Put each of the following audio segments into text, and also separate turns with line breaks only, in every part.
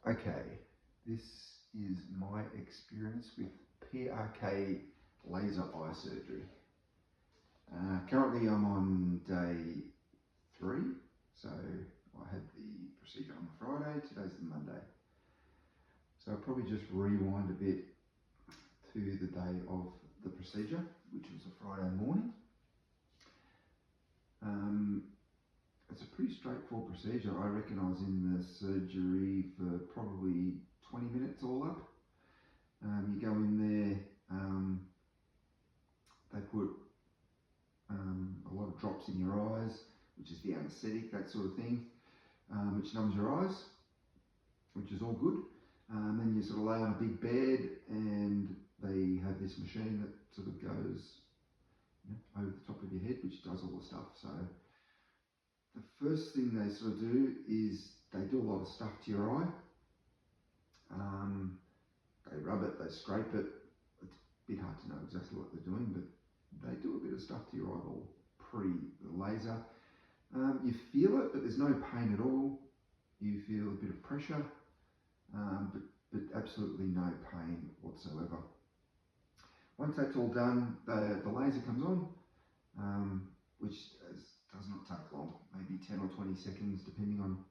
Okay, this is my experience with PRK laser eye surgery. Currently I'm on day 3, so I had the procedure on the Friday, today's the Monday. So I'll probably just rewind a bit to the day of the procedure, which was a Friday morning. It's a pretty straightforward procedure. I reckon I was in the surgery for probably 20 minutes all up. You go in there, they put a lot of drops in your eyes, which is the anaesthetic, that sort of thing, which numbs your eyes, which is all good. Then you sort of lay on a big bed and they have this machine that sort of goes over the top of your head, which does all the stuff. So the first thing they sort of do is they do a lot of stuff to your eye. They rub it, they scrape it. It's a bit hard to know exactly what they're doing, but they do a bit of stuff to your eyeball pre the laser. You feel it, but there's no pain at all. You feel a bit of pressure, but absolutely no pain whatsoever. Once that's all done, the laser comes on, which does not take long, maybe 10 or 20 seconds, depending on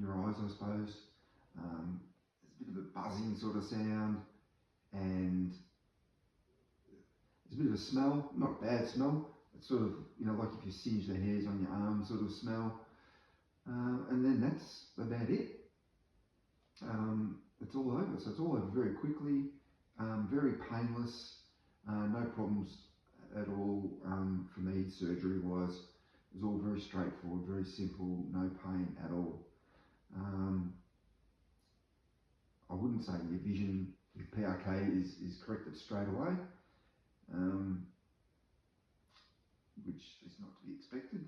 your eyes, I suppose. There's a bit of a buzzing sort of sound, and there's a bit of a smell, not a bad smell. It's sort of, like if you singe the hairs on your arm sort of smell. And then that's about it. It's all over. So it's all over very quickly, very painless, no problems at all for me surgery-wise. It was all very straightforward, very simple, no pain at all. I wouldn't say your vision with PRK is corrected straight away, which is not to be expected.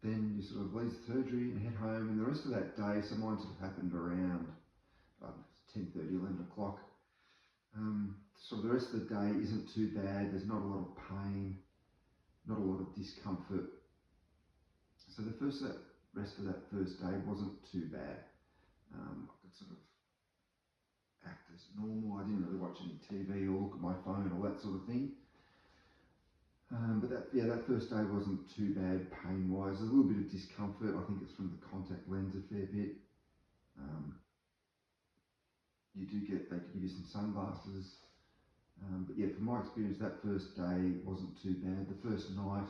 Then you sort of leave the surgery and head home, and the rest of that day, so mine sort of happened around 10:30, 11 o'clock. So the rest of the day isn't too bad. There's not a lot of pain, not a lot of discomfort. So the rest of that first day wasn't too bad. I could sort of act as normal. I didn't really watch any TV or look at my phone or that sort of thing. But that first day wasn't too bad pain-wise. There's a little bit of discomfort. I think it's from the contact lens a fair bit. They could give you some sunglasses. But yeah, from my experience, that first day wasn't too bad. The first night,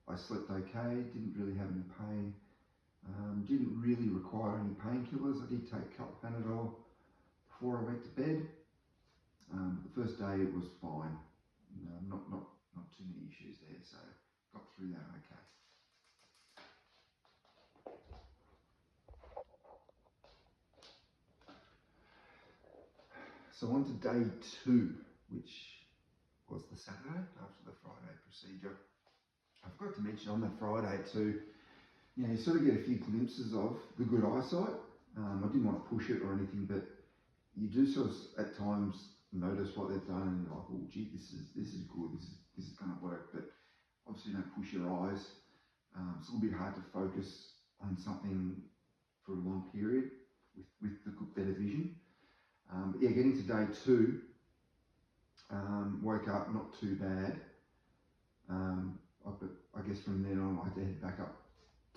I slept okay, didn't really have any pain. Didn't really require any painkillers. I did take Panadol before I went to bed. The first day it was fine. Not too many issues there, so got through that okay. So on to day 2, which was the Saturday after the Friday procedure. I forgot to mention on the Friday too, you sort of get a few glimpses of the good eyesight. I didn't want to push it or anything, but you do sort of at times notice what they've done and you're like, oh gee, this is good, this is going to work, but obviously don't push your eyes. It's a little bit hard to focus on something for a long period with the better vision. But yeah, getting to day 2, woke up not too bad. But I guess from then on I had to head back up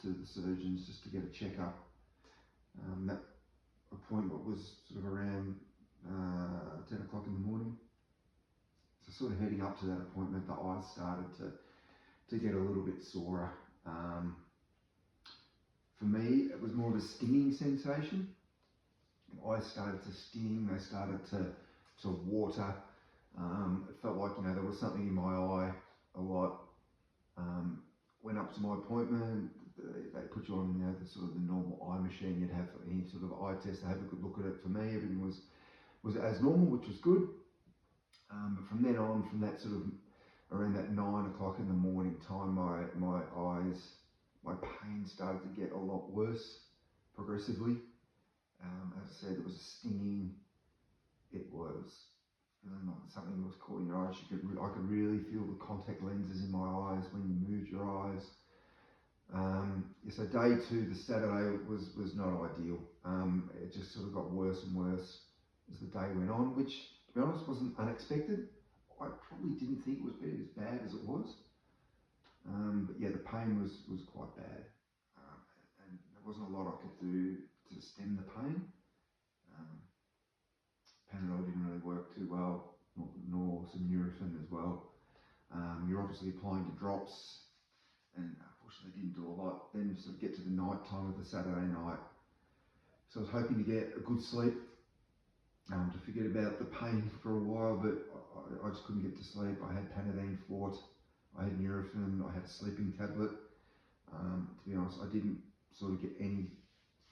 to the surgeons just to get a checkup. That appointment was sort of around 10 o'clock in the morning. So sort of heading up to that appointment, the eyes started to get a little bit sorer. For me, it was more of a stinging sensation. My eyes started to sting, they started to water. It felt like, there was something in my eye a lot. Went up to my appointment, they put you on the sort of the normal eye machine you'd have for any sort of eye test. They had a good look at it. For me, everything was as normal, which was good. But from then on, from that sort of around that 9 o'clock in the morning time, my eyes, my pain started to get a lot worse progressively. As I said, it was a stinging. It was feeling like something was caught in your eyes. I could really feel the contact lenses in my eyes when you moved your eyes. So day 2, the Saturday, was not ideal. It just sort of got worse and worse as the day went on, which, to be honest, wasn't unexpected. I probably didn't think it was as bad as it was. But yeah, the pain was quite bad. And there wasn't a lot I could do to stem the pain. Panadol didn't really work too well, nor some Nurofen as well. You're obviously applying the drops, and unfortunately didn't do a lot. Then sort of get to the night time of the Saturday night. So I was hoping to get a good sleep, to forget about the pain for a while, but I just couldn't get to sleep. I had Panadine Fort, I had Nurofen, I had a sleeping tablet. To be honest, I didn't sort of get any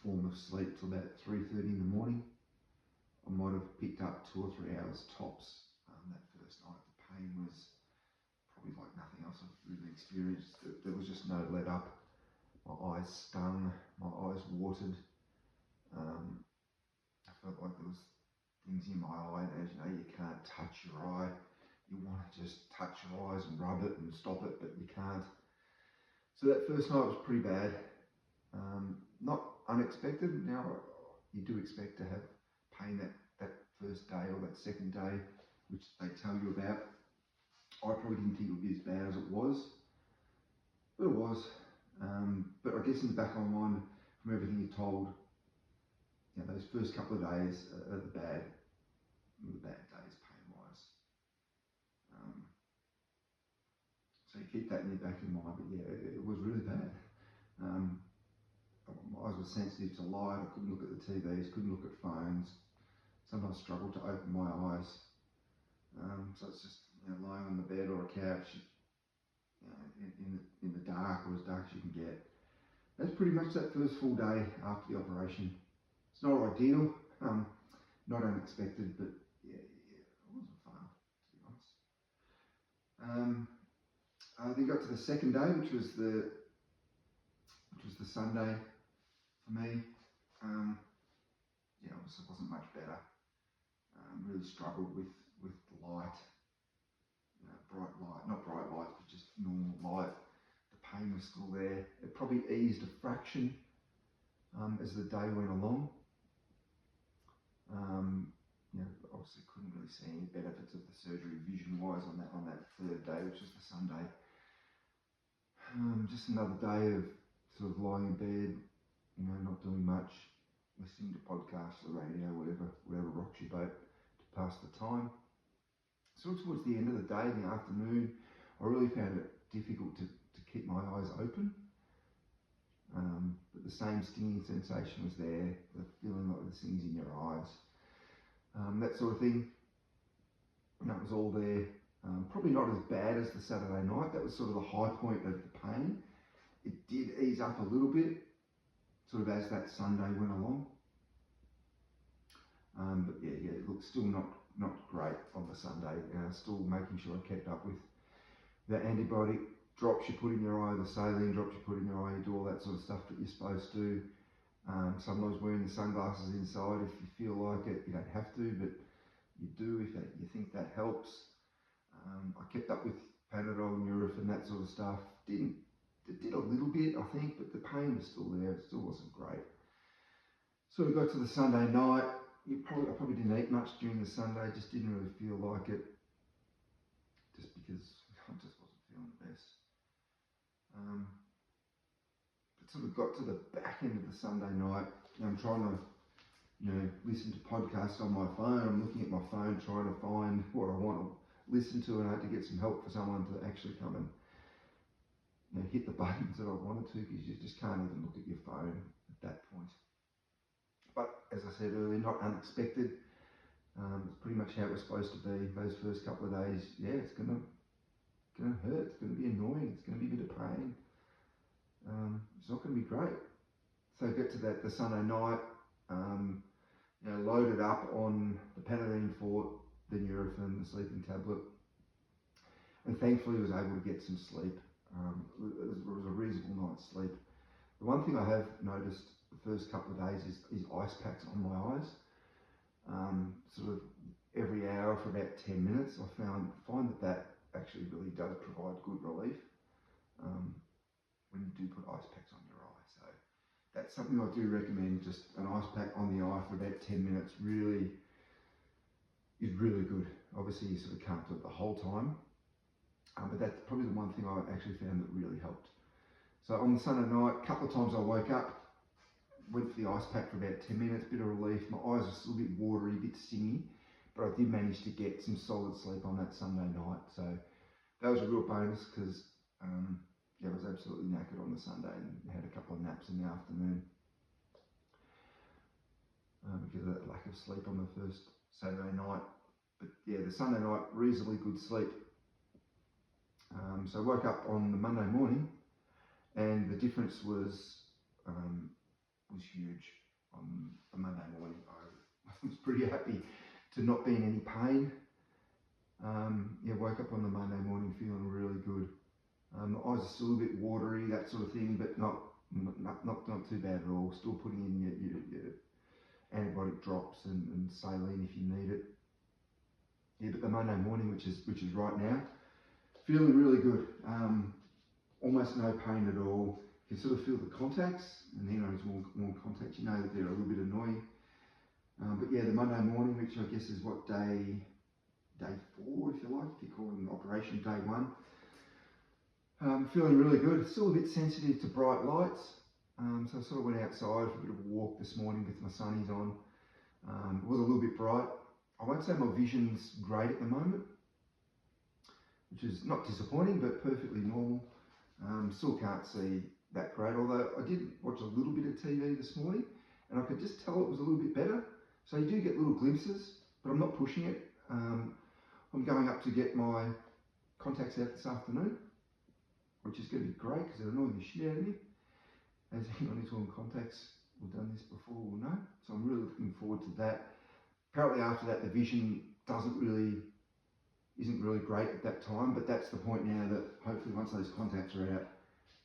form of sleep till about 3:30 in the morning. I might have picked up 2 or 3 hours tops that first night. The pain was probably like nothing else I've really experienced. There was just no let up. My eyes stung, my eyes watered. I felt like there was things in my eye, and as you know, you can't touch your eye. You want to just touch your eyes and rub it and stop it, but you can't. So that first night was pretty bad. Not unexpected. Now you do expect to have pain that first day or that second day, which they tell you about. I probably didn't think it would be as bad as it was, but it was. But I guess in the back of my mind, from everything you're told, those first couple of days are the bad days pain-wise. So you keep that in your back of your mind, but yeah, it was really bad. My eyes were sensitive to light. I couldn't look at the TVs, couldn't look at phones. Sometimes struggled to open my eyes. So it's just lying on the bed or a couch, in the dark, or as dark as you can get. That's pretty much that first full day after the operation. It's not ideal, not unexpected, but yeah, it wasn't fun, to be honest. Then got to the second day, which was the Sunday for me. Obviously it wasn't much better. Really struggled with the light, bright light, not bright lights, but just normal light. The pain was still there. It probably eased a fraction as the day went along. Obviously couldn't really see any benefits of the surgery vision-wise on that third day, which was the Sunday. Just another day of sort of lying in bed, not doing much, listening to podcasts, the radio, whatever rocks your boat to pass the time. So towards the end of the day, in the afternoon, I really found it difficult to keep my eyes open. But the same stinging sensation was there, the feeling like there's things in your eyes, that sort of thing. That was all there. Probably not as bad as the Saturday night. That was sort of the high point of the pain. It did ease up a little bit, sort of as that Sunday went along. But yeah, it looked still not great on the Sunday. Still making sure I kept up with the antibiotic drops you put in your eye, the saline drops you put in your eye. You do all that sort of stuff that you're supposed to. Sometimes wearing the sunglasses inside if you feel like it. You don't have to, but you do if you think that helps. I kept up with Panadol, Nurofen, that sort of stuff. It did a little bit, I think, but the pain was still there. It still wasn't great. So we got to the Sunday night. I probably didn't eat much during the Sunday. Just didn't really feel like it, just because I just wasn't feeling the best. But sort of got to the back end of the Sunday night. I'm trying to, listen to podcasts on my phone. I'm looking at my phone, trying to find what I want to listen to, and I had to get some help for someone to actually come and hit the buttons that I wanted to, because you just can't even look at your phone at that point. But as I said earlier, not unexpected. It's pretty much how it was supposed to be. Those first couple of days, it's gonna hurt. It's gonna be annoying. It's gonna be a bit of pain. It's not gonna be great. So get to the Sunday night. Loaded up on the Panadine Fort, the Nurofen, the sleeping tablet, and thankfully was able to get some sleep. It was a reasonable night's sleep. The one thing I have noticed the first couple of days is ice packs on my eyes. Sort of every hour for about 10 minutes. I find that actually really does provide good relief. when you do put ice packs on your eye. So that's something I do recommend. Just an ice pack on the eye for about 10 minutes is really good. Obviously, you sort of can't do it the whole time, but that's probably the one thing I actually found that really helped. So on the Sunday night, a couple of times I woke up, went for the ice pack for about 10 minutes, bit of relief. My eyes were still a bit watery, a bit stingy, but I did manage to get some solid sleep on that Sunday night. So that was a real bonus because I was absolutely knackered on the Sunday and had a couple of naps in the afternoon because of that lack of sleep on the first Saturday night. But yeah, the Sunday night, reasonably good sleep. So I woke up on the Monday morning and the difference was huge. On the Monday morning, I was pretty happy to not be in any pain. Woke up on the Monday morning feeling really good. The eyes are still a bit watery, that sort of thing, but not too bad at all. Still putting in your antibiotic drops and saline if you need it. Yeah, but the Monday morning, which is right now, feeling really good. Almost no pain at all. You can sort of feel the contacts, and then those warm contacts, you know that they're a little bit annoying. But yeah, the Monday morning, which I guess is what day 4, if you like, if you call it an operation day 1. Feeling really good. Still a bit sensitive to bright lights. So I sort of went outside for a bit of a walk this morning with my sunnies on. It was a little bit bright. I won't say my vision's great at the moment, which is not disappointing, but perfectly normal. Still can't see that great, although I did watch a little bit of TV this morning and I could just tell it was a little bit better. So you do get little glimpses, but I'm not pushing it. I'm going up to get my contacts out this afternoon, which is going to be great because they're annoying the shit out of me. As anyone who's worn contacts or done this before will know. So I'm really looking forward to that. Apparently after that the vision isn't really great at that time, but that's the point now that hopefully once those contacts are out,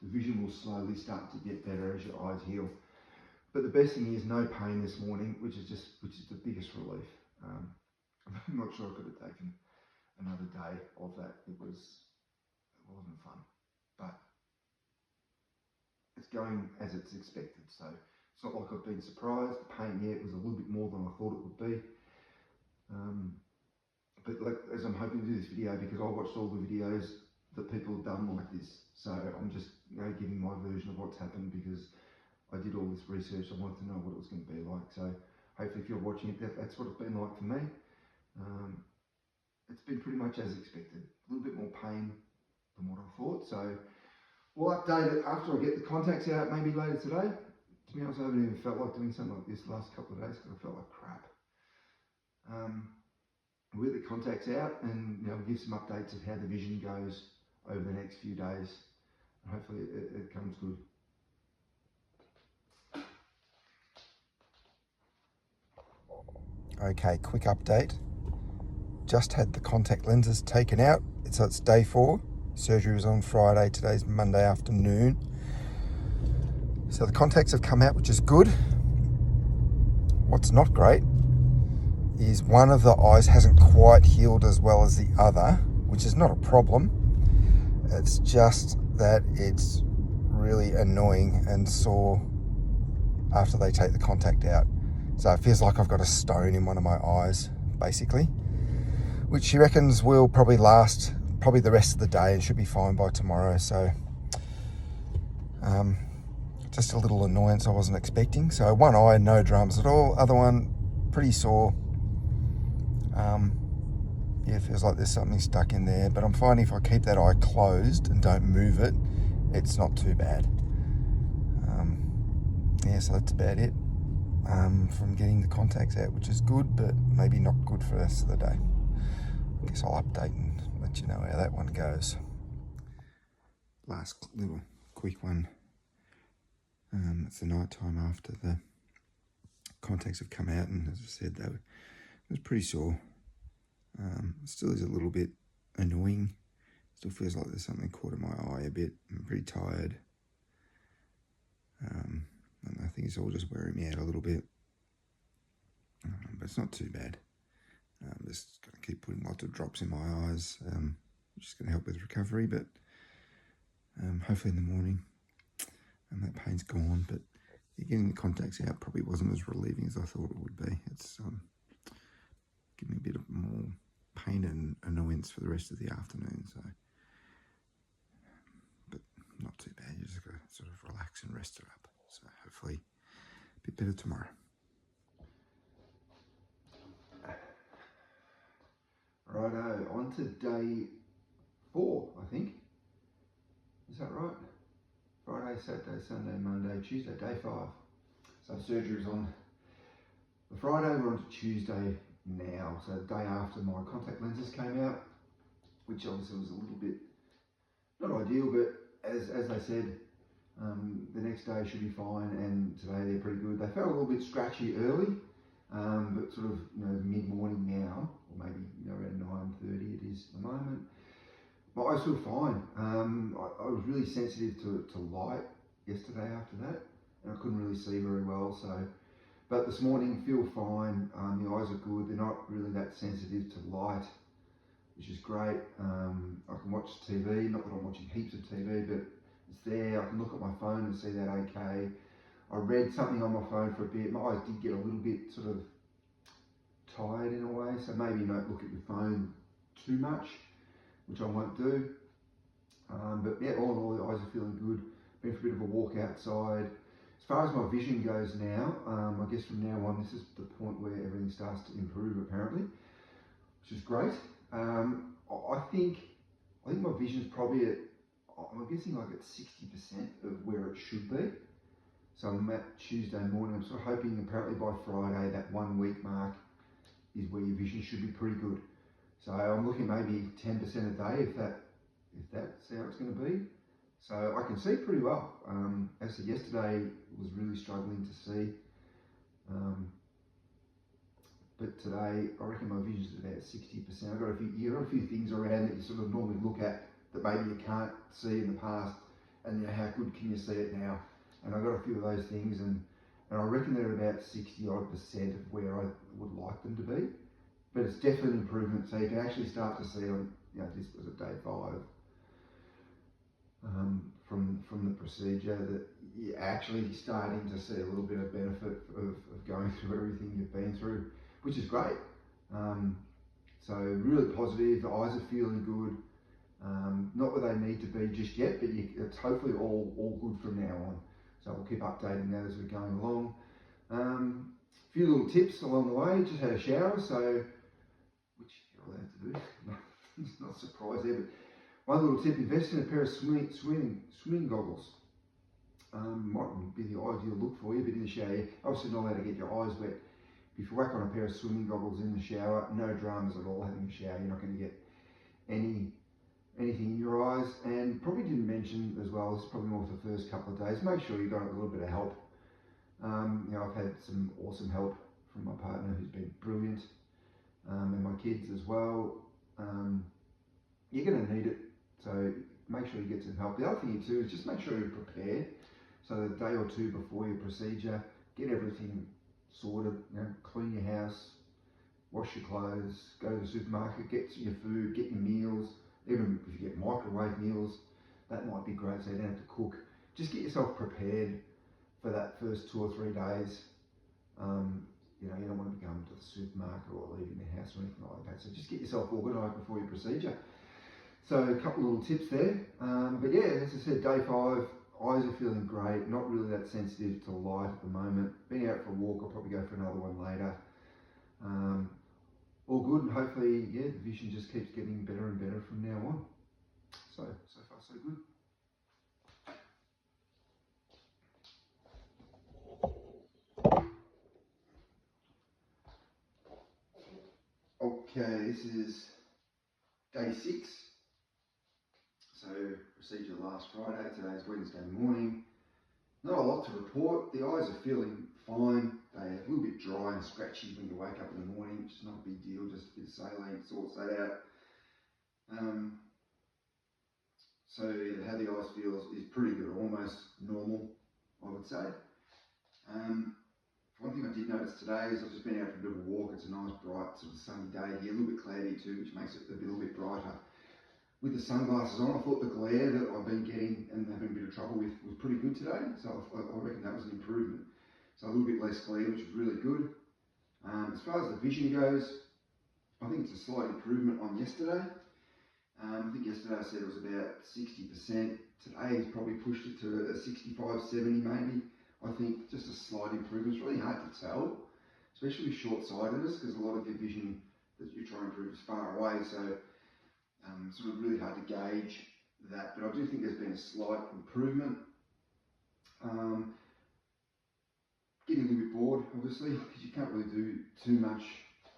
the vision will slowly start to get better as your eyes heal. But the best thing is no pain this morning, which is the biggest relief. I'm not sure I could have taken another day of that. It wasn't fun, but it's going as it's expected. So it's not like I've been surprised. The pain, yeah, it was a little bit more than I thought it would be. But like, as I'm hoping to do this video, because I watched all the videos that people have done like this, so I'm just giving my version of what's happened because I did all this research. I wanted to know what it was going to be like. So hopefully if you're watching it, that's what it's been like for me. It's been pretty much as expected. A little bit more pain than what I thought. So we'll update it after I get the contacts out, maybe later today. To be honest, I haven't even felt like doing something like this the last couple of days because I felt like crap. We'll get the contacts out and we'll give some updates of how the vision goes over the next few days. And hopefully it comes good. Okay, quick update. Just had the contact lenses taken out. So it's day 4. Surgery was on Friday. Today's Monday afternoon. So the contacts have come out, which is good. What's not great is one of the eyes hasn't quite healed as well as the other, which is not a problem. It's just that it's really annoying and sore after they take the contact out. So it feels like I've got a stone in one of my eyes, basically, which she reckons will probably last the rest of the day and should be fine by tomorrow. So just a little annoyance I wasn't expecting. So one eye, no dramas at all. Other one, pretty sore. Yeah, it feels like there's something stuck in there, but I'm finding if I keep that eye closed and don't move it, it's not too bad. Yeah, so that's about it from getting the contacts out, which is good, but maybe not good for the rest of the day. I guess I'll update and let you know how that one goes. Last little quick one. It's the night time after the contacts have come out, and as I said, it was pretty sore. Still is a little bit annoying. Still feels like there's something caught in my eye a bit. I'm pretty tired. And I think it's all just wearing me out a little bit. But it's not too bad. I'm just going to keep putting lots of drops in my eyes, which is going to help with recovery. But hopefully in the morning and that pain's gone, but getting the contacts out probably wasn't as relieving as I thought it would be. It's given me a bit of more pain and annoyance for the rest of the afternoon, so, but not too bad. You just got to sort of relax and rest it up. So hopefully a bit better tomorrow. Righto, on to day 4, I think. Is that right? Friday, Saturday, Sunday, Monday, Tuesday, day 5. So surgery's on the Friday, we're on to Tuesday now. So the day after my contact lenses came out, which obviously was a little bit, not ideal, but as they said, the next day should be fine, and today they're pretty good. They felt a little bit scratchy early, but sort of, mid-morning now, or maybe, around 9:30 it is at the moment. My eyes feel fine. I was really sensitive to light yesterday after that, and I couldn't really see very well. So, but this morning feel fine. The eyes are good. They're not really that sensitive to light, which is great. I can watch TV. Not that I'm watching heaps of TV, but it's there. I can look at my phone and see that okay. I read something on my phone for a bit. My eyes did get a little bit sort of tired in a way, so maybe not look at your phone too much, which I won't do. But yeah, all in all, the eyes are feeling good. Been for a bit of a walk outside. As far as my vision goes now, I guess from now on, this is the point where everything starts to improve apparently, which is great. I think my vision's probably at, I'm guessing like at 60% of where it should be. So I'm at Tuesday morning. I'm sort of hoping apparently by Friday, that 1 week mark is where your vision should be pretty good. So I'm looking maybe 10% a day if that's how it's going to be. So I can see pretty well. As I said yesterday, was really struggling to see. But today, I reckon my vision's at about 60%. I've got a few things around that you sort of normally look at that maybe you can't see in the past, and how good can you see it now? And I've got a few of those things, and I reckon they're about 60-odd% of where I would like them to be. But it's definitely an improvement, so you can actually start to see on, this was at day 5 from the procedure, that you're actually starting to see a little bit of benefit of going through everything you've been through, which is great. So really positive, the eyes are feeling good. Not where they need to be just yet, but it's hopefully all good from now on. So we'll keep updating that as we're going along. A few little tips along the way. Just had a shower, so which you're allowed to do. It's not a surprise there, but one little tip: invest in a pair of swimming goggles. Might be the ideal look for you, but in the shower, obviously not allowed to get your eyes wet. If you whack on a pair of swimming goggles in the shower, no dramas at all having a shower. You're not going to get anything in your eyes. And probably didn't mention as well, this is probably more for the first couple of days, make sure you got a little bit of help. I've had some awesome help from my partner who's been brilliant, and my kids as well. You're going to need it, so make sure you get some help. The other thing too is just make sure you're prepared. So the day or two before your procedure, get everything sorted, clean your house, wash your clothes, go to the supermarket, get your food, get your meals. Even if you get microwave meals, that might be great, so you don't have to cook. Just get yourself prepared for that first 2 or 3 days. You don't want to be going to the supermarket or leaving the house or anything like that. So just get yourself organised before your procedure. So a couple of little tips there. But yeah, as I said, day 5, eyes are feeling great. Not really that sensitive to light at the moment. Being out for a walk, I'll probably go for another one later. All good, and hopefully, the vision just keeps getting better and better from now on. So far so good. Okay, this is day 6. So procedure last Friday, today's Wednesday morning. Not a lot to report. The eyes are feeling fine. They're a little bit dry and scratchy when you wake up in the morning, which is not a big deal, just a bit of saline sorts that out. So how the eyes feel is pretty good, almost normal, I would say. One thing I did notice today is I've just been out for a bit of a walk. It's a nice bright sort of sunny day here, a little bit cloudy too, which makes it a little bit brighter. with the sunglasses on, I thought the glare that I've been getting and having a bit of trouble with was pretty good today. So I reckon that was an improvement. So a little bit less glare, which is really good. As far as the vision goes, I think it's a slight improvement on yesterday. I think yesterday I said it was about 60%. Today he's probably pushed it to a 65, 70 maybe. I think just a slight improvement. It's really hard to tell, especially with short-sightedness, because a lot of your vision that you're trying to improve is far away. So it's sort of really hard to gauge that. But I do think there's been a slight improvement. Getting a little bit bored, obviously, because you can't really do too much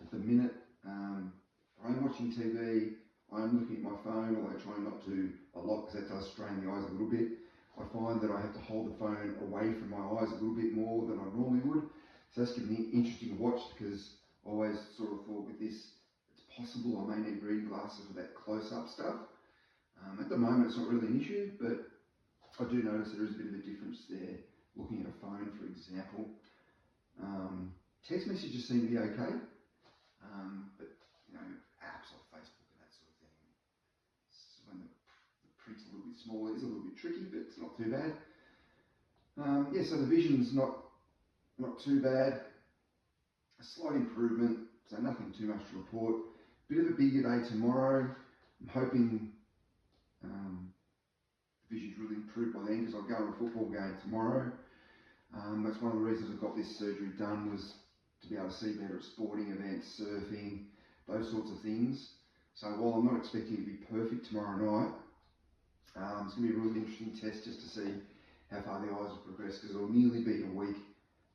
at the minute. I'm watching TV. I'm looking at my phone, although trying not to a lot because that does strain the eyes a little bit. I find that I have to hold the phone away from my eyes a little bit more than I normally would. So that's given me interesting to watch, because I always sort of thought with this, it's possible I may need reading glasses for that close-up stuff. At the moment, it's not really an issue, but I do notice there is a bit of a difference there. Looking at a phone, for example. Text messages seem to be okay, but apps like Facebook and that sort of thing, when the print's a little bit smaller, it's a little bit tricky, but it's not too bad. So the vision's not too bad. A slight improvement, so nothing too much to report. Bit of a bigger day tomorrow. I'm hoping the vision's really improved by then, because I'll go to a football game tomorrow. That's one of the reasons I got this surgery done, was to be able to see better at sporting events, surfing, those sorts of things. So while I'm not expecting it to be perfect tomorrow night, it's going to be a really interesting test just to see how far the eyes have progressed, because it'll nearly be a week.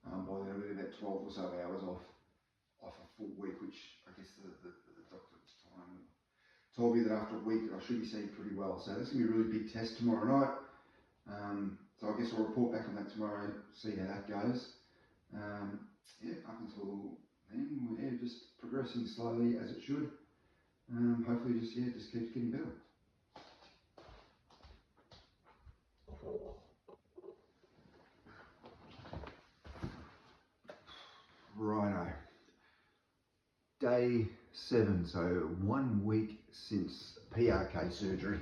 By then I'll be about 12 or so hours off a full week, which I guess the doctor at the time told me that after a week I should be seeing pretty well. So that's going to be a really big test tomorrow night. So I guess I'll report back on that tomorrow, see how that goes. Up until then, we're just progressing slowly as it should. Hopefully just keeps getting better. Righto. Day 7, so 1 week since PRK surgery.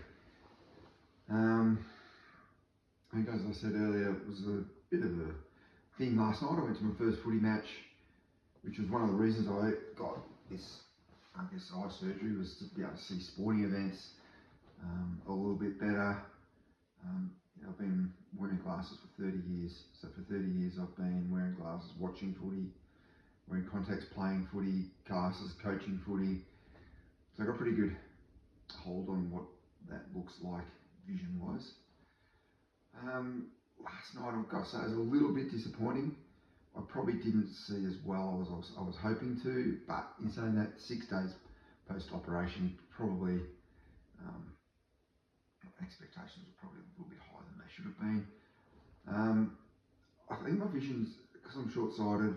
I think, as I said earlier, it was a bit of a thing last night. I went to my first footy match, which was one of the reasons I got this, eye surgery, was to be able to see sporting events a little bit better. I've been wearing glasses for 30 years. So for 30 years I've been wearing glasses, watching footy, wearing contacts, playing footy, glasses, coaching footy. So I got a pretty good hold on what that looks like vision-wise. Last night, I've got to say, it was a little bit disappointing. I probably didn't see as well as I was hoping to, but in saying that, 6 days post-operation, probably expectations were probably a little bit higher than they should have been. I think my vision's, because I'm short-sighted,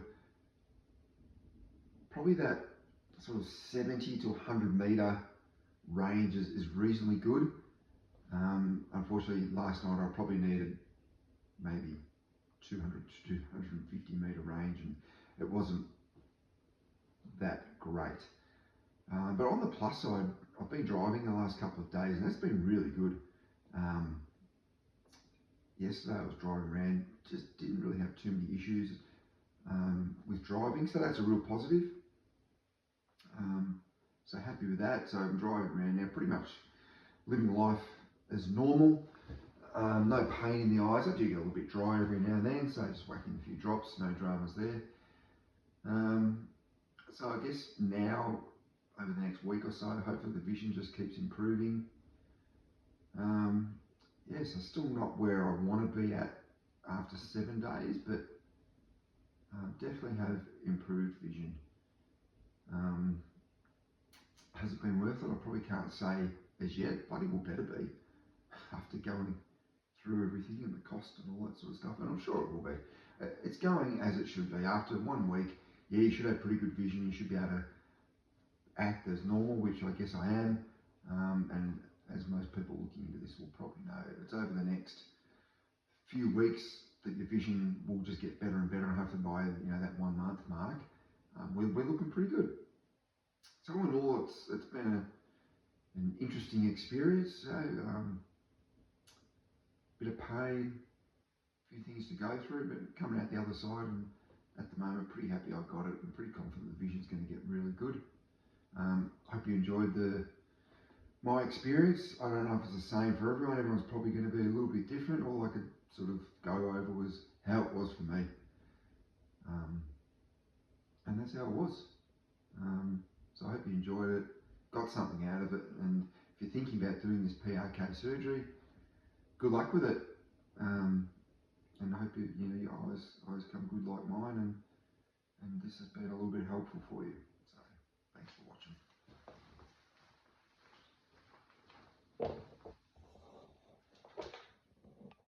probably that sort of 70 to 100 metre range is reasonably good. Unfortunately, last night I probably needed maybe 200 to 250 metre range, and it wasn't that great. But on the plus side, I've been driving the last couple of days, and that's been really good. Yesterday I was driving around, just didn't really have too many issues with driving, so that's a real positive. So happy with that. So I'm driving around now, pretty much living life as normal. No pain in the eyes. I do get a little bit dry every now and then, so just whacking a few drops, no dramas there. So I guess now, over the next week or so, hopefully the vision just keeps improving. So still not where I want to be at after 7 days, but definitely have improved vision. Has it been worth it? I probably can't say as yet, but it will better be after going through everything and the cost and all that sort of stuff, and I'm sure it will be. It's going as it should be. After 1 week, you should have pretty good vision. You should be able to act as normal, which I guess I am, and as most people looking into this will probably know, it's over the next few weeks that your vision will just get better and better, and hopefully by that 1 month mark, we're looking pretty good. So all in all, it's been an interesting experience. So, bit of pain, a few things to go through, but coming out the other side, and at the moment pretty happy I've got it and pretty confident the vision's going to get really good. Hope you enjoyed my experience. I don't know if it's the same for everyone. Everyone's probably going to be a little bit different. All I could sort of go over was how it was for me. And that's how it was. So I hope you enjoyed it, got something out of it, and if you're thinking about doing this PRK surgery, good luck with it. And I hope your eyes come good like mine, and this has been a little bit helpful for you. So thanks for watching.